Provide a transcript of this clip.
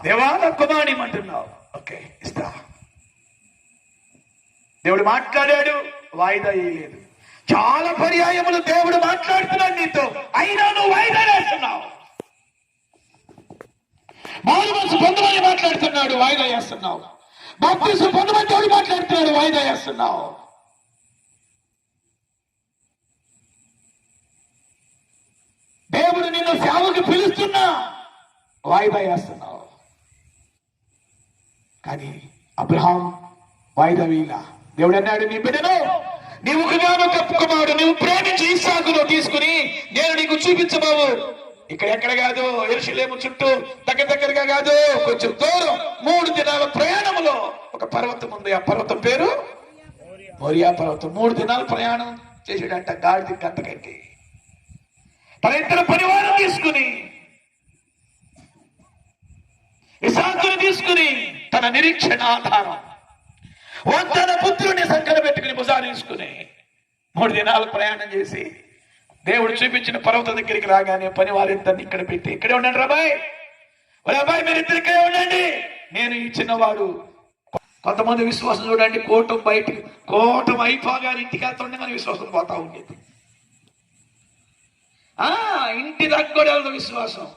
దేవా కుమారుని అంటున్నావు, ఓకే ఇస్తా. దేవుడు మాట్లాడాడు, వాయిదా వేయలేదు. చాలా పర్యాయములు దేవుడు మాట్లాడుతున్నాడు నీతో, అయినా నువ్వు వాయిదా వేస్తున్నావు. మారు మనసు పొందమని మాట్లాడుతున్నాడు, వాయిదా వేస్తున్నావు. బాప్తిసం పొందమని దేవుడు మాట్లాడుతున్నాడు, వాయిదా వేస్తున్నావు. దేవుడు నిన్ను సేవకు పిలుస్తున్నా, వాయిదా వేస్తున్నావు. కానీ అబ్రహాం వాయిదా వేయలా. దేవుడు అన్నాడు, నీ బిడ్డను నీవు కుమారుడు నీవు ప్రేమించి ఇస్సాకును తీసుకుని నేను నీకు చూపించబోవు. ఎక్కడ కాదు, యెరూషలేము చుట్టూ దగ్గరగా కాదు, కొంచెం దూరం 3 దినాల ప్రయాణంలో ఒక పర్వతం ఉంది. ఆ పర్వతం పేరు మోరియా పర్వతం. 3 దినాల ప్రయాణం చేసాడంట గాడిద గంట కట్టి. తన ఇద్దరు పరివారం తీసుకుని, ఇస్సాకును తీసుకుని, తన నిరీక్షణ ఆధారం తన పుత్రుని సంకట పెట్టుకుని భుజాలు తీసుకుని 3 దినాలు ప్రయాణం చేసి దేవుడు చూపించిన పర్వతం దగ్గరికి రాగానే పని వారిద్దరిని ఇక్కడ పెట్టి, ఇక్కడే ఉండండి రాబాయ్, రాబాయ్ మీరు ఇద్దరు ఇక్కడే ఉండండి, నేను ఈ చిన్నవాడు. కొంతమంది విశ్వాసం చూడండి, కోటం అయిపోగానే ఇంటికి వెళ్తుండగానే విశ్వాసం పోతా ఉండేది. ఇంటి దగ్గర విశ్వాసం.